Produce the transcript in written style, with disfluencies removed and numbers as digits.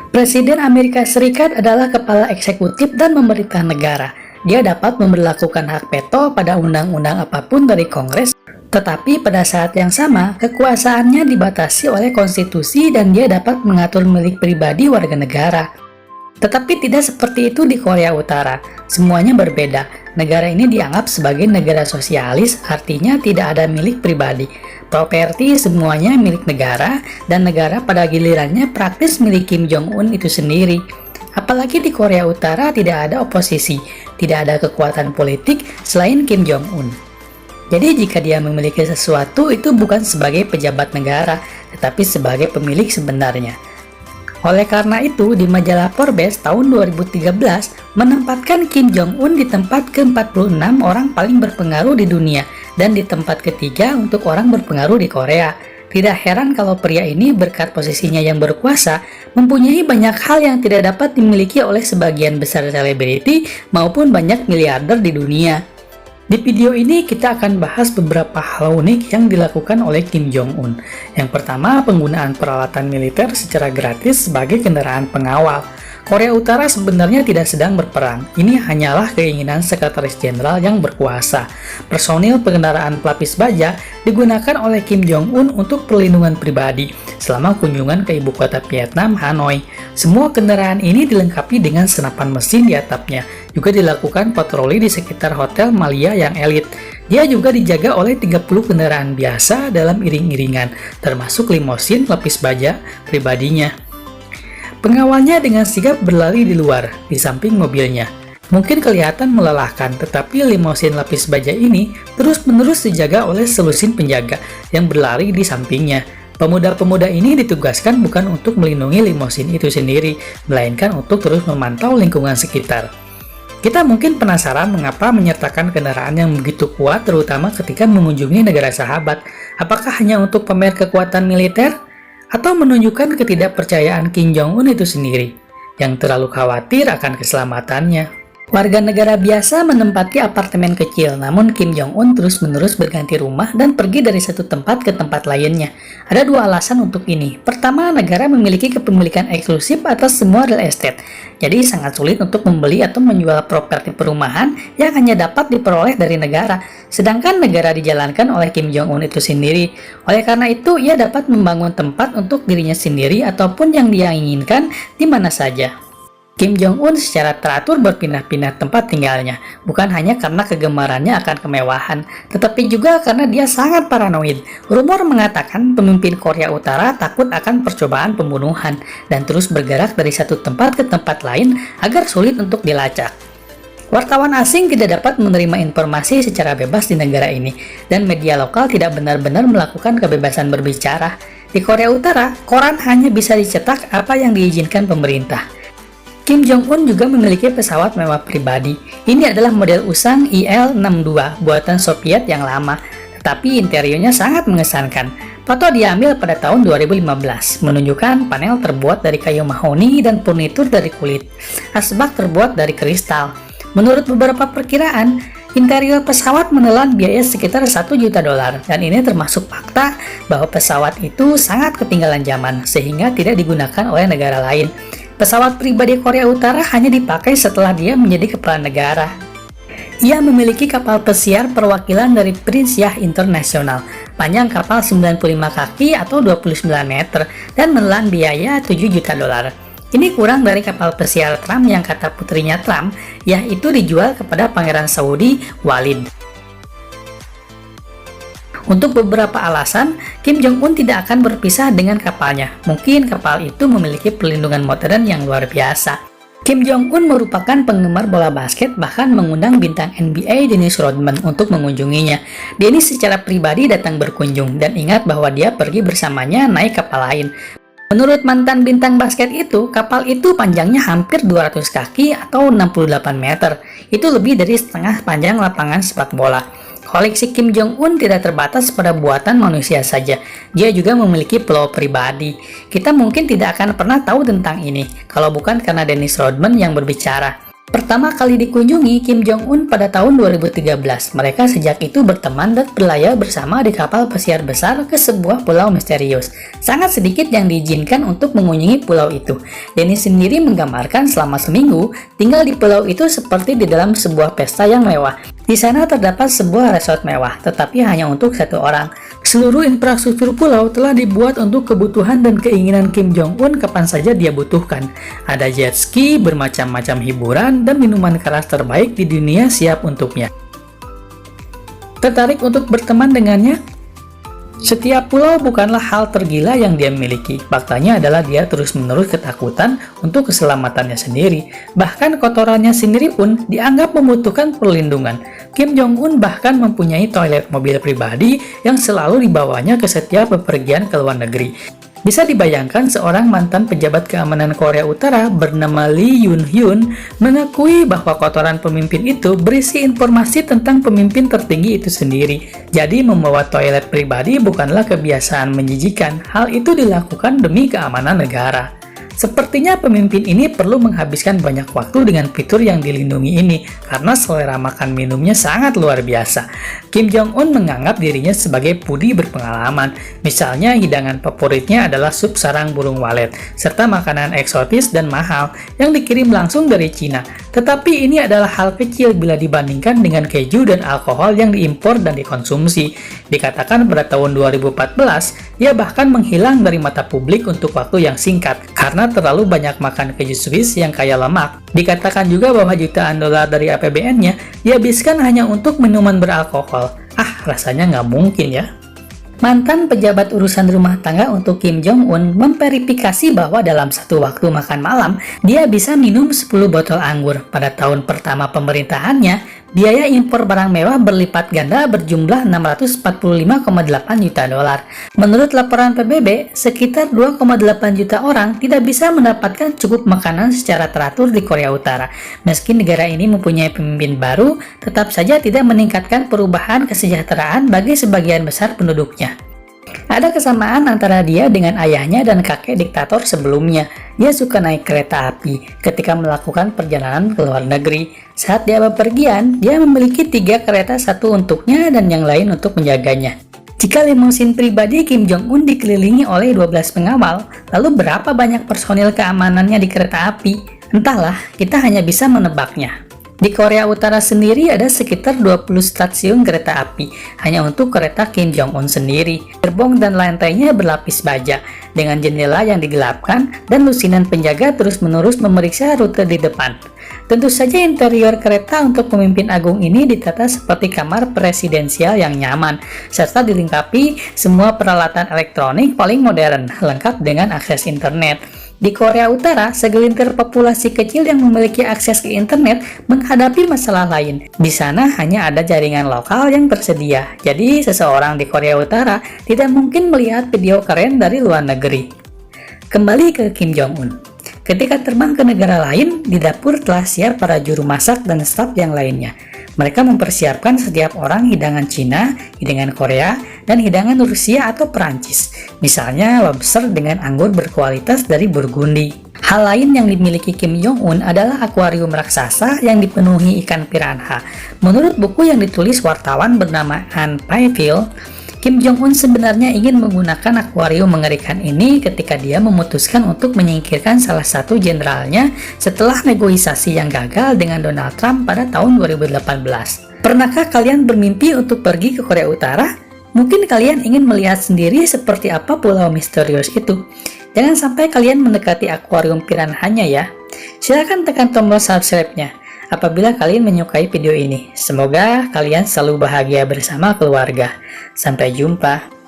Presiden Amerika Serikat adalah kepala eksekutif dan pemerintah negara. Dia dapat memberlakukan hak veto pada undang-undang apapun dari Kongres, tetapi pada saat yang sama, kekuasaannya dibatasi oleh konstitusi dan dia dapat mengatur milik pribadi warga negara. Tetapi tidak seperti itu di Korea Utara. Semuanya berbeda. Negara ini dianggap sebagai negara sosialis, artinya tidak ada milik pribadi. Properti semuanya milik negara, dan negara pada gilirannya praktis milik Kim Jong-un itu sendiri. Apalagi di Korea Utara tidak ada oposisi, tidak ada kekuatan politik selain Kim Jong-un. Jadi jika dia memiliki sesuatu itu bukan sebagai pejabat negara, tetapi sebagai pemilik sebenarnya. Oleh karena itu, di majalah Forbes tahun 2013 menempatkan Kim Jong-un di tempat ke-46 orang paling berpengaruh di dunia dan di tempat ketiga untuk orang berpengaruh di Korea. Tidak heran kalau pria ini berkat posisinya yang berkuasa mempunyai banyak hal yang tidak dapat dimiliki oleh sebagian besar selebriti maupun banyak miliarder di dunia. Di video ini kita akan bahas beberapa hal unik yang dilakukan oleh Kim Jong-un. Yang pertama, penggunaan peralatan militer secara gratis sebagai kendaraan pengawal. Korea Utara sebenarnya tidak sedang berperang. Ini hanyalah keinginan sekretaris jenderal yang berkuasa. Personil pengendaraan pelapis baja digunakan oleh Kim Jong-un untuk perlindungan pribadi selama kunjungan ke ibu kota Vietnam, Hanoi. Semua kendaraan ini dilengkapi dengan senapan mesin di atapnya. Juga dilakukan patroli di sekitar Hotel Malia yang elit. Dia juga dijaga oleh 30 kendaraan biasa dalam iring-iringan, termasuk limosin lapis baja pribadinya. Pengawalnya dengan sigap berlari di luar, di samping mobilnya. Mungkin kelihatan melelahkan, tetapi limosin lapis baja ini terus-menerus dijaga oleh selusin penjaga yang berlari di sampingnya. Pemuda-pemuda ini ditugaskan bukan untuk melindungi limosin itu sendiri, melainkan untuk terus memantau lingkungan sekitar. Kita mungkin penasaran mengapa menyertakan kendaraan yang begitu kuat terutama ketika mengunjungi negara sahabat. Apakah hanya untuk pamer kekuatan militer? Atau menunjukkan ketidakpercayaan Kim Jong-un itu sendiri, yang terlalu khawatir akan keselamatannya. Warga negara biasa menempati apartemen kecil, namun Kim Jong-un terus-menerus berganti rumah dan pergi dari satu tempat ke tempat lainnya. Ada dua alasan untuk ini. Pertama, negara memiliki kepemilikan eksklusif atas semua real estate, jadi sangat sulit untuk membeli atau menjual properti perumahan yang hanya dapat diperoleh dari negara, sedangkan negara dijalankan oleh Kim Jong-un itu sendiri. Oleh karena itu, ia dapat membangun tempat untuk dirinya sendiri ataupun yang dia inginkan di mana saja. Kim Jong-un secara teratur berpindah-pindah tempat tinggalnya, bukan hanya karena kegemarannya akan kemewahan, tetapi juga karena dia sangat paranoid. Rumor mengatakan pemimpin Korea Utara takut akan percobaan pembunuhan, dan terus bergerak dari satu tempat ke tempat lain agar sulit untuk dilacak. Wartawan asing tidak dapat menerima informasi secara bebas di negara ini, dan media lokal tidak benar-benar melakukan kebebasan berbicara. Di Korea Utara, koran hanya bisa dicetak apa yang diizinkan pemerintah. Kim Jong-un juga memiliki pesawat mewah pribadi. Ini adalah model Usang Il-62 buatan Soviet yang lama, tetapi interiornya sangat mengesankan. Foto diambil pada tahun 2015, menunjukkan panel terbuat dari kayu mahoni dan furnitur dari kulit. Asbak terbuat dari kristal. Menurut beberapa perkiraan, interior pesawat menelan biaya sekitar $1 juta, dan ini termasuk fakta bahwa pesawat itu sangat ketinggalan zaman, sehingga tidak digunakan oleh negara lain. Pesawat pribadi Korea Utara hanya dipakai setelah dia menjadi kepala negara. Ia memiliki kapal pesiar perwakilan dari Prince Yah International, panjang kapal 95 kaki atau 29 meter, dan menelan biaya $7 juta. Ini kurang dari kapal pesiar Trump yang kata putrinya Trump, yaitu dijual kepada Pangeran Saudi Walid. Untuk beberapa alasan, Kim Jong-un tidak akan berpisah dengan kapalnya. Mungkin kapal itu memiliki perlindungan modern yang luar biasa. Kim Jong-un merupakan penggemar bola basket, bahkan mengundang bintang NBA Dennis Rodman untuk mengunjunginya. Dennis secara pribadi datang berkunjung, dan ingat bahwa dia pergi bersamanya naik kapal lain. Menurut mantan bintang basket itu, kapal itu panjangnya hampir 200 kaki atau 68 meter. Itu lebih dari setengah panjang lapangan sepak bola. Koleksi Kim Jong-un tidak terbatas pada buatan manusia saja. Dia juga memiliki pulau pribadi. Kita mungkin tidak akan pernah tahu tentang ini, kalau bukan karena Dennis Rodman yang berbicara. Pertama kali dikunjungi Kim Jong-un pada tahun 2013. Mereka sejak itu berteman dan berlayar bersama di kapal pesiar besar ke sebuah pulau misterius. Sangat sedikit yang diizinkan untuk mengunjungi pulau itu. Denny sendiri menggambarkan selama seminggu tinggal di pulau itu seperti di dalam sebuah pesta yang mewah. Di sana terdapat sebuah resort mewah, tetapi hanya untuk satu orang. Seluruh infrastruktur pulau telah dibuat untuk kebutuhan dan keinginan Kim Jong-un kapan saja dia butuhkan. Ada jet ski, bermacam-macam hiburan, dan minuman keras terbaik di dunia siap untuknya. Tertarik untuk berteman dengannya? Setiap pulau bukanlah hal tergila yang dia miliki. Faktanya adalah dia terus-menerus ketakutan untuk keselamatannya sendiri. Bahkan kotorannya sendiri pun dianggap membutuhkan perlindungan. Kim Jong-un bahkan mempunyai toilet mobil pribadi yang selalu dibawanya ke setiap bepergian ke luar negeri. Bisa dibayangkan seorang mantan pejabat keamanan Korea Utara bernama Lee Yoon-hyun mengakui bahwa kotoran pemimpin itu berisi informasi tentang pemimpin tertinggi itu sendiri. Jadi membawa toilet pribadi bukanlah kebiasaan menjijikan. Hal itu dilakukan demi keamanan negara. Sepertinya pemimpin ini perlu menghabiskan banyak waktu dengan fitur yang dilindungi ini karena selera makan minumnya sangat luar biasa. Kim Jong-un menganggap dirinya sebagai foodie berpengalaman. Misalnya hidangan favoritnya adalah sup sarang burung walet serta makanan eksotis dan mahal yang dikirim langsung dari Cina. Tetapi ini adalah hal kecil bila dibandingkan dengan keju dan alkohol yang diimpor dan dikonsumsi. Dikatakan pada tahun 2014, ia bahkan menghilang dari mata publik untuk waktu yang singkat karena terlalu banyak makan keju Swiss yang kaya lemak. Dikatakan juga bahwa jutaan dolar dari APBN-nya dihabiskan hanya untuk minuman beralkohol. Rasanya nggak mungkin ya. Mantan pejabat urusan rumah tangga untuk Kim Jong-un memverifikasi bahwa dalam satu waktu makan malam, dia bisa minum 10 botol anggur. Pada tahun pertama pemerintahannya, biaya impor barang mewah berlipat ganda berjumlah 645,8 juta dolar. Menurut laporan PBB, sekitar 2,8 juta orang tidak bisa mendapatkan cukup makanan secara teratur di Korea Utara. Meski negara ini mempunyai pemimpin baru, tetap saja tidak meningkatkan perubahan kesejahteraan bagi sebagian besar penduduknya. Ada kesamaan antara dia dengan ayahnya dan kakek diktator sebelumnya. Dia suka naik kereta api ketika melakukan perjalanan ke luar negeri. Saat dia bepergian, dia memiliki 3 kereta, satu untuknya dan yang lain untuk menjaganya. Jika limusin pribadi Kim Jong-un dikelilingi oleh 12 pengawal, lalu berapa banyak personil keamanannya di kereta api? Entahlah, kita hanya bisa menebaknya. Di Korea Utara sendiri ada sekitar 20 stasiun kereta api hanya untuk kereta Kim Jong-un sendiri. Gerbong dan lantainya berlapis baja dengan jendela yang digelapkan dan lusinan penjaga terus-menerus memeriksa rute di depan. Tentu saja interior kereta untuk pemimpin agung ini ditata seperti kamar presidensial yang nyaman serta dilengkapi semua peralatan elektronik paling modern lengkap dengan akses internet. Di Korea Utara, segelintir populasi kecil yang memiliki akses ke internet menghadapi masalah lain. Di sana hanya ada jaringan lokal yang tersedia. Jadi, seseorang di Korea Utara tidak mungkin melihat video keren dari luar negeri. Kembali ke Kim Jong-un. Ketika terbang ke negara lain, di dapur telah siap para juru masak dan staf yang lainnya. Mereka mempersiapkan setiap orang hidangan Cina, hidangan Korea, dan hidangan Rusia atau Perancis. Misalnya lobster dengan anggur berkualitas dari Burgundy. Hal lain yang dimiliki Kim Jong-un adalah akuarium raksasa yang dipenuhi ikan piranha. Menurut buku yang ditulis wartawan bernama Han Pae-pil, Kim Jong-un sebenarnya ingin menggunakan akuarium mengerikan ini ketika dia memutuskan untuk menyingkirkan salah satu jenderalnya setelah negosiasi yang gagal dengan Donald Trump pada tahun 2018. Pernahkah kalian bermimpi untuk pergi ke Korea Utara? Mungkin kalian ingin melihat sendiri seperti apa pulau misterius itu. Jangan sampai kalian mendekati akuarium piranhanya ya. Silahkan tekan tombol subscribe-nya apabila kalian menyukai video ini. Semoga kalian selalu bahagia bersama keluarga. Sampai jumpa.